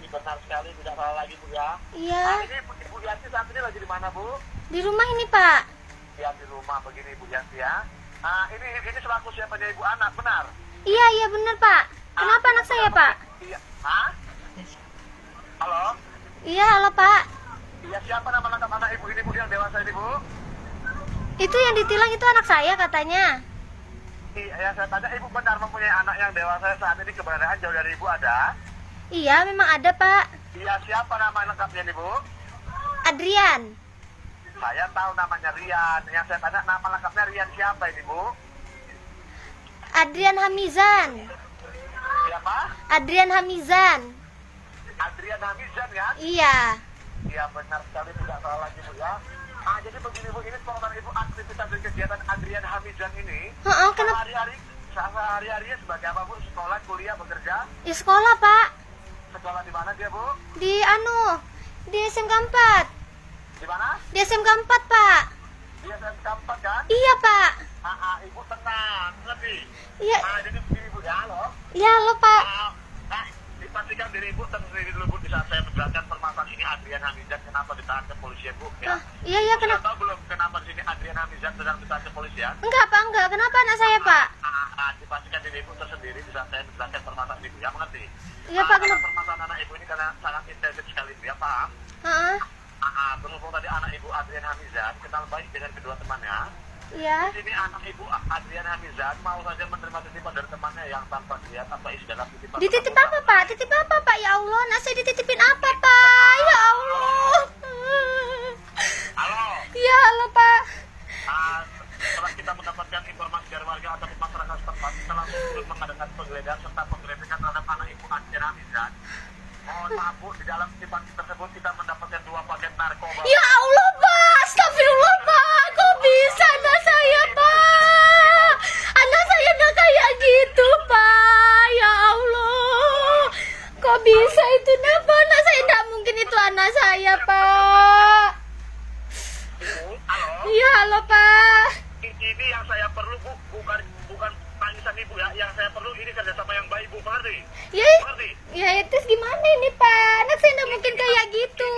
benar sekali, tidak salah lagi Bu ya. Iya. Ini Bu Yanti saat ini lagi di mana Bu? Di rumah ini, Pak. Ya di rumah begini Bu Yanti ya. Ini selaku siapanya ibu anak, benar? Iya, iya benar, Pak. Kenapa anak saya, Pak? Iya. Hah? Halo? Iya, halo, Pak. Iya, siapa nama lengkap anak ibu ini Bu yang dewasa ini Bu? Itu yang ditilang itu anak saya katanya. Iya, yang saya tanya ibu benar mempunyai anak yang dewasa saat ini keberadaan jauh dari ibu ada? Iya, memang ada, Pak. Iya, siapa nama lengkapnya nih Bu? Adrian. Saya tahu namanya Rian. Yang saya tanya nama lengkapnya Rian siapa ini Bu? Adrian Hamizan. Siapa? Adrian Hamizan. Adrian Hamizan ya? Iya. Iya benar sekali, tidak salah lagi Bu ya. Jadi begini Bu, ini pengalaman ibu aktivitas dan kegiatan Adrian Hamizan ini. Kenapa? Sehari-harinya sebagai apa Bu? Sekolah, kuliah, bekerja? Di sekolah, Pak. Sekolah di mana dia Bu? Di SMK 4. Di mana? Di SMK 4, Pak. Dia SMK 4 kan? Iya, Pak. Ibu tenang, ngerti? Iya. Jadi begini Bu ya, halo. Iya, halo, Pak. Dipastikan diri ibu sendiri dulu Bu di saat saya menjelaskan permasalahan ini Adrian Hamizan kenapa ditahan ke polisi Bu ya. Iya, iya, Sudah kenapa? tahu belum kenapa di sini Adrian Hamizan sedang ditahan ke polisi ya? Enggak, Pak, enggak. Kenapa anak saya, Pak? Dipastikan diri ibu tersendiri di saat saya menjelaskan permasalahan ibu ya, mengerti? Iya, Pak, Karena kenapa? permasalahan anak ibu ini karena sangat intensif sekali Bu ya, paham? Heeh. Berhubung tadi anak ibu Adrian Hamizan kenal baik dengan kedua temannya. Iya. Di sini anak ibu Adrian Hamizan mau saja menerima titipan dari temannya yang tanpa lihat apa isi dalam titipan. Dititip apa, Pak? Titip apa, Pak? Ya Allah, anak saya dititipin apa, Pak? Ya Allah. Halo. Iya, halo, Pak. Setelah kita mendapatkan informasi dari warga atau masyarakat setempat, kita langsung turun mengadakan penggeledahan serta penggeledahan terhadap anak ibu Adrian Hamizan. Mohon maaf Bu, di dalam titipan tersebut kita mendapatkan 2 paket narkoba. Ya Allah, Pak. Astagfirullah, Pak. Kok bisa anak saya, Pak? Anak saya nggak kayak gitu, Pak. Ya Allah. Kok bisa itu, Napa? Anak saya nggak mungkin itu anak saya, Pak. Ibu, halo. Iya, halo, Pak. Ini yang saya perlu Bu, bukan tangisan ibu ya. Yang saya perlu ini kerjasama yang baik Bu, mengerti? Ya, Mengerti? ya itu gimana ini, Pak? Anak saya nggak mungkin kayak gitu.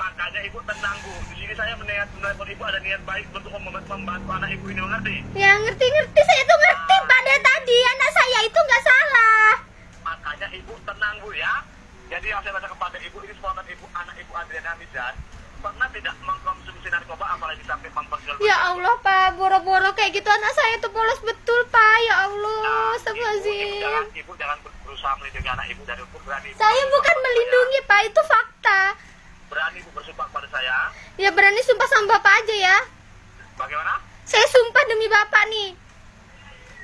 Makanya ibu tenang Bu. Di sini saya menelpon ibu ada niat baik untuk membantu anak ibu ini, mengerti? Ya, ngerti-ngerti. Saya tuh ngerti, Pak. Dari tadi anak saya itu nggak salah. Makanya ibu tenang Bu ya. Jadi yang saya baca kepada ibu ini spontan ibu anak ibu Adrian Hamizan pernah tidak mengkonsumsi narkoba apalagi sampai memperjualbelikan. Ya Allah, Pak, boro-boro kayak gitu anak saya tuh polos betul, Pak. Ya Allah, astagfirullahaladzim. Ibu jangan berusaha melindungi anak ibu dari hukum, berani. Saya bukan melindungi, Pak, itu fakta. Berani Bu bersumpah kepada saya. Ya berani sumpah sama Bapak aja ya. Bagaimana? Saya sumpah demi Bapak nih.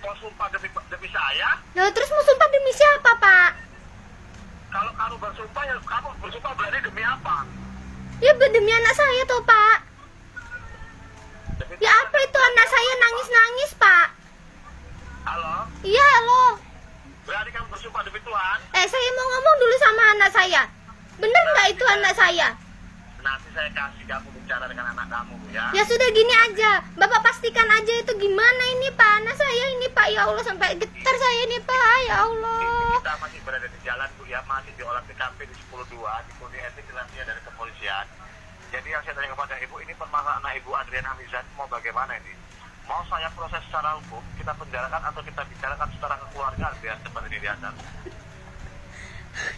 Kau sumpah demi saya? Nah, terus mau sumpah demi siapa, Pak? Kalau kamu bersumpah ya kamu bersumpah berani demi apa? Ya demi anak saya tuh, Pak. Demi Ya apa itu anak saya nangis-nangis, Pak? Halo? Iya, halo. Berani kamu bersumpah demi Tuhan? Saya mau ngomong dulu sama anak saya. Bener nggak itu anak saya? Nanti saya kasih kamu bicara dengan anak kamu ya. Ya sudah gini aja, Bapak pastikan aja itu gimana ini, Pak. Anak saya ini, Pak. Ya Allah, sampai getar saya ini, Pak. Ya Allah. Kita masih berada di jalan Bu ya, masih di olah TKP di 10.2 di kode etik rahasia dari kepolisian. Jadi yang saya tanya kepada ibu ini permasalahan anak ibu Adrian Hamizan mau bagaimana ini? Mau saya proses secara hukum, kita penjarakan atau kita bicarakan secara kekeluargaan biar cepat ini diadap.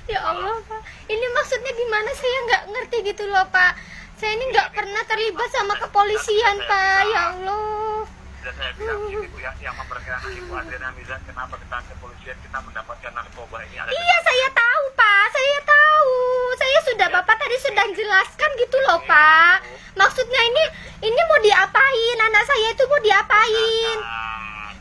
Ya Allah, Pak. Ini maksudnya gimana, saya nggak ngerti gitu loh, Pak. Saya ini nggak pernah terlibat sama kepolisian, Pak. Ya Allah. Sudah saya bilang ini Bu ya, yang memperkirakan ibu Adrian Hamizan kenapa ditahan kepolisian kita mendapatkan narkoba ini ada. Iya, saya tahu, Pak. Saya tahu. Saya sudah, Bapak tadi sudah jelaskan gitu loh, Pak. Maksudnya ini mau diapain? Anak saya itu mau diapain?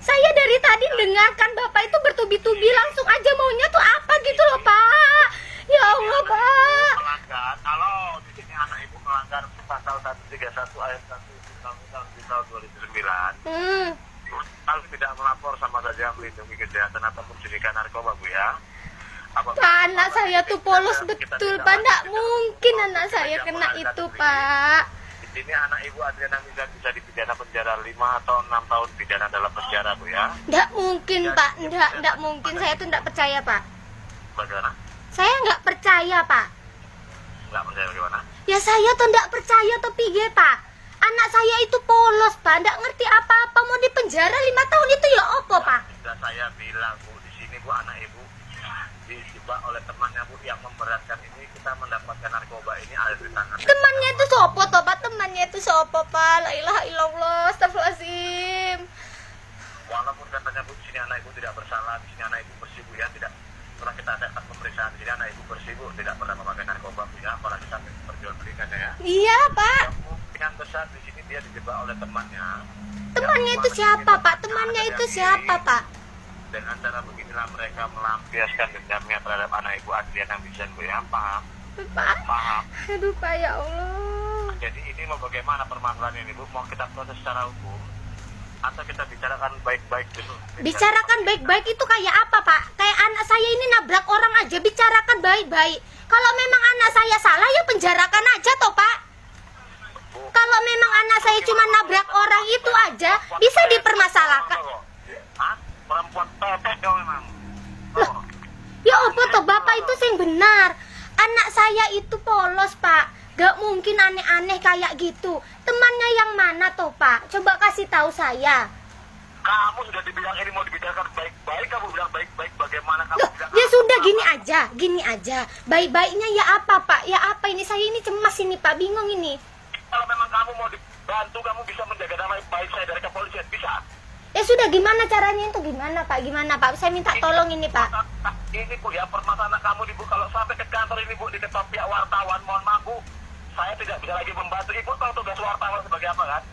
Saya dari tadi dengarkan Bapak itu bertubi-tubi, langsung aja maunya tuh apa gitu loh, Pak. Ya Allah, Pak. Melanggar, kalau di sini anak ibu melanggar pasal 131 ayat 1 Undang-Undang di tahun 2009. Kalau tidak melapor sama saja melindungi kejahatan ataupun sindikat narkoba Bu ya. Pak, anak saya tuh polos betul, Pak. Nggak mungkin anak saya kena itu, Pak. Di sini anak ibu Adrian Hamizan bisa dipidana penjara 5 atau 6 tahun pidana dalam penjara Bu ya. Nggak mungkin, Pak. Nggak mungkin. Saya tuh nggak percaya, Pak. Bagaimana? Saya nggak percaya, Pak. Nggak percaya bagaimana? Ya saya tuh nggak percaya tuh piye, Pak. Anak saya itu polos, Pak. Nggak ngerti apa-apa, mau di penjara 5 tahun itu ya opo, Pak? Sudah saya bilang, Bu, di sini, Bu, anak ibu dijebak oleh temannya, Bu, yang memberatkan ini. Kita mendapatkan narkoba ini ada di tangan. Temannya itu sopo toh, Pak? Temannya itu sopo, Pak? La ilaha illallah, astagfirullahaladzim. Walaupun katanya, Bu, di sini anak ibu tidak bersalah, di sini anak ibu bersih, Bu, ya, tidak. Setelah kita adakan pemeriksaan di sini anak ibu bersih, Bu, tidak pernah memakai narkoba, Bu, ya, apalagi sampai perjualbelikannya, ya. Iya, Pak. Kemungkinan besar di sini dia dijebak oleh temannya. Temannya itu siapa, Pak? Temannya itu siapa, Pak? Dengan cara beginilah mereka melampiaskan dendamnya terhadap anak ibu Adriana Mijan, Bu, ya, paham? Pak. Paham. Aduh, Pak, ya Allah. Jadi ini mau bagaimana permasalahan ini, Bu? Mau kita proses secara hukum atau kita bicarakan baik-baik dulu? Bicarakan baik-baik itu kayak apa, Pak? Kayak anak saya ini nabrak orang aja, bicarakan baik-baik. Kalau memang anak saya salah, ya penjarakan aja toh, Pak. Bu, Kalau memang anak saya cuma nabrak orang itu aja, bisa dipermasalahkan. Hah? Perempuan tetek dong memang. Loh, ya apa toh, Bapak itu yang benar. Anak saya itu polos, Pak. Gak mungkin aneh-aneh kayak gitu. Temannya yang mana toh, Pak? Coba kasih tahu saya. Kamu sudah dibilang ini mau dibicarakan baik-baik, kamu bilang baik-baik, bagaimana kamu Loh, bilang? ya sudah gini aja. Baik-baiknya ya apa, Pak? Ya apa ini? Saya ini cemas ini, Pak. Bingung ini. Kalau memang kamu mau dibantu, kamu bisa menjaga nama baik saya dari kepolisian, bisa? Ya sudah, gimana caranya itu? Gimana, Pak? Gimana, Pak? Saya minta tolong ini, Pak. Ini, Bu, ya, permasalahan kamu, Bu, kalau sampai ke kantor ini, Bu, diketok pihak wartawan, mohon maaf, Bu, saya tidak bisa lagi membantu. Ibu tahu tugas wartawan sebagai apa, kan?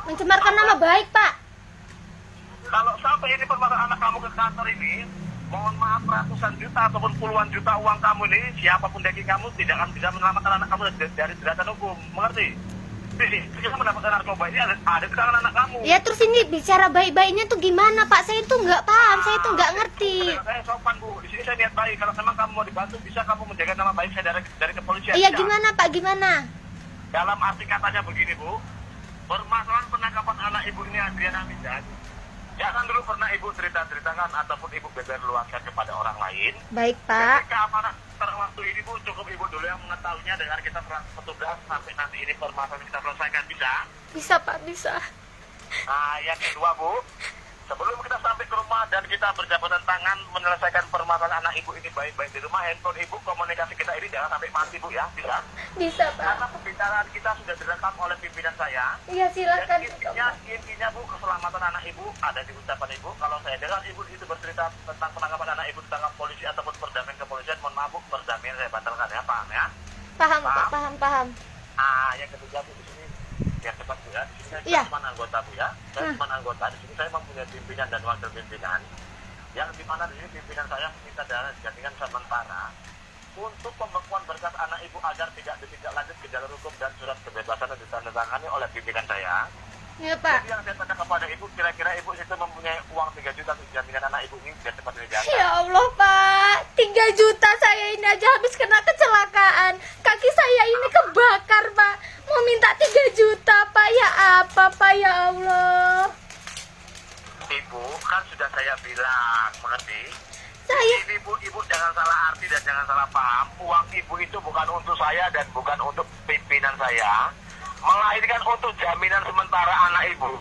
Mencemarkan nama baik, Pak. Kalau sampai ini permasalahan anak kamu ke kantor ini, mohon maaf, ratusan juta ataupun puluhan juta uang kamu ini, siapapun daging kamu tidak akan bisa menyelamatkan anak kamu dari jeratan hukum, mengerti? Jadi, kita mendapatkan narkoba ini ada di tangan anak kamu. Ya terus ini bicara baik-baiknya tuh gimana, Pak? Saya tuh nggak paham, saya tuh nggak ngerti. Saya sopan, Bu. Di sini saya niat baik. Kalau memang kamu mau dibantu, bisa kamu menjaga nama baik saya dari kepolisian. Iya, Bisa. gimana, Pak? Gimana? Dalam arti katanya begini, Bu. Permasalahan penangkapan anak ibu ini Adriana Mijan, jangan dulu pernah ibu ceritakan ataupun ibu beber luaskan kepada orang lain. Baik, Pak. Ketika amanah waktu ini, Bu, cukup ibu dulu yang mengetahuinya dengan kita petugas sampai nanti ini permasalahan kita selesaikan, bisa? Bisa, Pak, bisa. Nah, yang kedua, Bu, sebelum kita sampai ke rumah dan kita berjabat tangan menyelesaikan permasalahan anak ibu ini baik-baik di rumah, handphone ibu, komunikasi kita ini jangan sampai mati, Bu, ya, bisa? Bisa, Pak. Karena pembicaraan kita sudah direkam oleh pimpinan saya. Iya, silakan. Dan intinya, Bu, keselamatan anak ibu ada di ucapan ibu. Kalau saya dengar ibu itu bercerita tentang penangkapan anak ibu ditangkap polisi ataupun perdamaian kepolisian, mohon maaf, Bu, perdamaian saya batalkan, ya, paham, ya? Paham, Pak, paham. Yang ketiga, Bu, di sini biar cepat, Bu, ya. Di sini saya Iya. cuma anggota, Bu, ya. Saya cuma anggota. Di sini saya mempunyai pimpinan dan wakil pimpinan. Yang dimana di sini pimpinan saya minta dana jaminan sementara untuk pembekuan berkas anak ibu agar tidak lanjut ke jalur hukum dan surat kebebasan yang ditandatangani oleh pimpinan saya. Iya, Pak. Jadi yang saya tanya kepada ibu, kira-kira ibu itu mempunyai uang 3 juta untuk jaminan anak ibu ini biar cepat dijaga. Ya Allah, Pak. 3 juta saya ini aja habis kena kecelakaan. Kaki saya ini kebakar, Pak. Mau minta 3 juta, Pak. Ya apa, Pak? Ya Allah. Ibu, kan sudah saya bilang, mengerti? Saya Ini, ibu jangan salah arti dan jangan salah paham. Uang ibu itu bukan untuk saya dan bukan untuk pimpinan saya, melainkan untuk jaminan sementara anak ibu.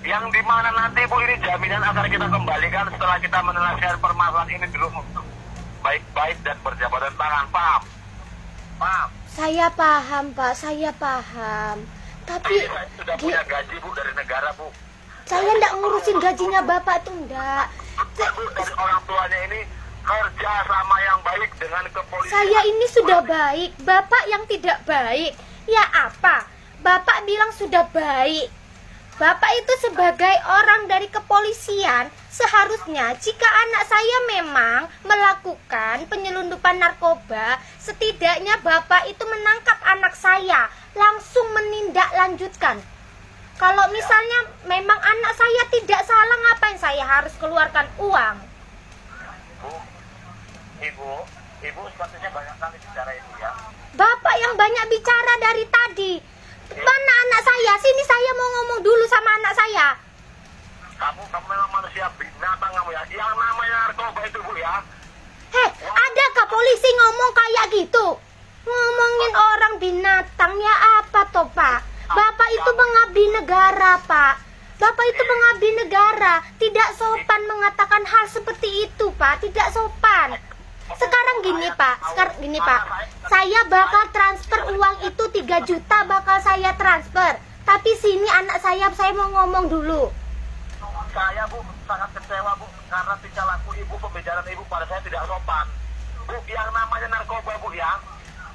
Yang dimana nanti, Bu, ini jaminan akan kita kembalikan setelah kita menyelesaikan permasalahan ini dulu baik-baik dan berjabatan tangan, paham? Paham? Saya paham, Pak. Saya paham. Tapi Saya sudah punya gaji, Bu, dari negara, Bu. saya ndak ngurusin gajinya Bapak tuh ndak. Bu, dari orang tuanya ini kerja sama yang baik dengan kepolisian. Saya ini sudah baik, Bapak yang tidak baik. Ya apa? Bapak bilang sudah baik. Bapak itu sebagai orang dari kepolisian, seharusnya jika anak saya memang melakukan penyelundupan narkoba, setidaknya Bapak itu menangkap anak saya, langsung menindaklanjutkan. Kalau misalnya memang anak saya tidak salah, ngapain saya harus keluarkan uang? Bu, ibu sepertinya banyak kali bicara itu, ya. Bapak yang banyak bicara dari tadi. Mana anak saya? Sini saya mau ngomong dulu sama anak saya. Kamu memang manusia binatang kamu, ya. Yang namanya narkoba itu, Bu, ya. Heh, ada kah polisi ngomong kayak gitu? Ngomongin orang binatang ya apa toh Pak? Bapak itu mengabdi negara Pak. Bapak itu mengabdi negara. Tidak sopan mengatakan hal seperti itu Pak. Tidak sopan. Sekarang gini Pak. Saya bakal transfer uang itu 3 juta bakal saya transfer. Tapi sini anak saya mau ngomong dulu. Saya Bu sangat kecewa Bu karena tingkah laku Ibu, pembicaraan Ibu pada saya tidak sopan. Bu, yang namanya narkoba Bu ya,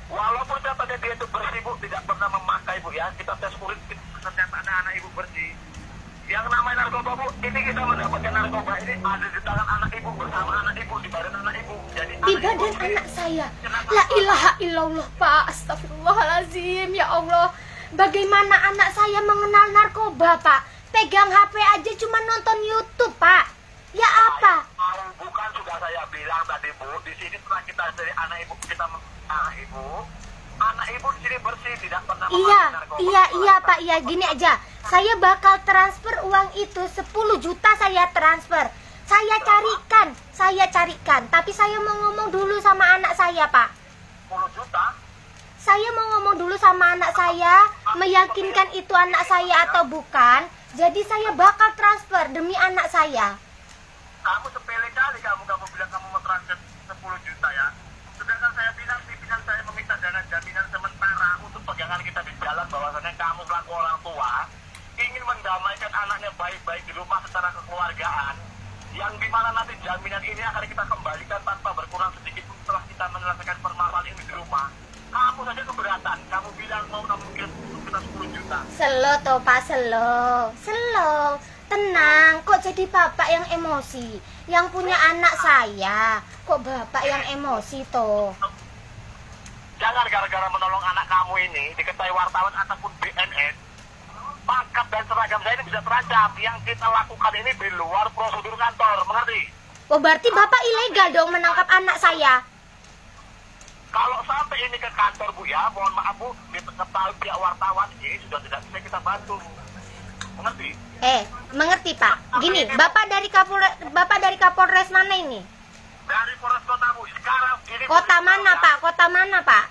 walaupun katanya dia itu bersih Bu, tidak pernah memakai Bu ya, kita tes urin ternyata anak Ibu bersih. Yang namanya narkoba Bu, ini kita mendapatkan narkoba ini ada di tangan anak Ibu, bersama anak Ibu, di badan anak Ibu. Jadi Di badan anak saya. La ilaha illallah Pak. Astagfirullahaladzim. Ya Allah. Bagaimana anak saya mengenal narkoba Pak? Pegang HP aja cuma nonton YouTube Pak. Ya apa? Bukan sudah saya bilang tadi Bu, di sini setelah kita dari anak Ibu, kita anak Ibu di sini bersih, tidak pernah memakai narkoba. Iya Pak, iya gini aja. Saya bakal transfer uang itu 10 juta saya transfer. Saya carikan, tapi saya mau ngomong dulu sama anak saya Pak. 10 juta? Saya mau ngomong dulu sama anak saya, meyakinkan itu anak saya atau bukan. Jadi saya bakal transfer demi anak saya. Kamu sepele kali kamu bilang kamu mau transfer 10 juta ya. Sedangkan saya bilang pimpinan saya meminta dana jaminan sementara untuk pegangan kita di jalan, bahwasanya kamu selaku orang tua ingin mendamaikan anaknya baik-baik di rumah secara kekeluargaan, yang dimana nanti jaminan ini akan kita kembalikan tanpa berkurang sedikit pun setelah kita menyelesaikan permasalahan ini di rumah. Kamu saja keberatan, kamu bilang mau mungkin kita 10 juta. Selo toh Pak, selo. Tenang, kok jadi bapak yang emosi? Yang punya anak saya, kok bapak yang emosi toh? Jangan gara-gara menolong anak kamu ini diketahui wartawan ataupun BNN, pangkat dan seragam saya ini bisa terancam. Yang kita lakukan ini di luar prosedur kantor, mengerti? Oh berarti bapak ilegal dong menangkap anak saya? Kalau sampai ini ke kantor Bu ya, mohon maaf Bu, diketahui pihak wartawan ini sudah tidak bisa kita bantu. Mengerti? Mengerti Pak. Gini, Bapak dari Kapolres mana ini? Dari Polres Kota Bu. Sekarang ini Kota mana Pak? Kota mana Pak?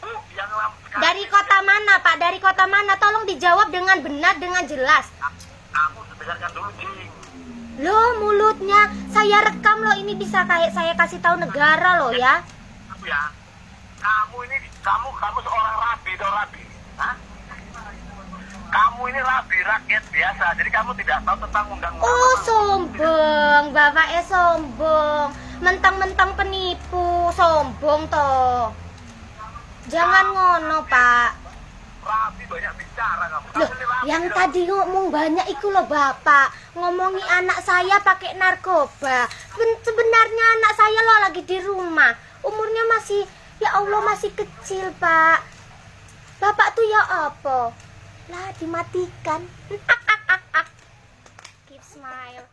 Bu, yang Dari kota mana Pak? Dari kota mana? Tolong dijawab dengan benar, dengan jelas. Kamu dengarkan dulu, Jing. Loh, mulutnya saya rekam loh, ini bisa kayak saya kasih tahu negara loh ya. Ya, kamu seorang rabi atau rabi, hah? Kamu ini rabi rakyat biasa, jadi kamu tidak tahu tentang undang-undang. Oh sombong, bapaknya sombong, mentang-mentang penipu, sombong toh. Jangan ngono Pak. Rabi banyak bicara kamu. Loh, yang tadi ngomong banyak itu loh Bapak, ngomongi anak saya pakai narkoba. Sebenarnya anak saya loh lagi di rumah, umurnya masih, ya Allah masih kecil Pak. Bapak tuh ya apa? Lah dimatikan. Keep smile.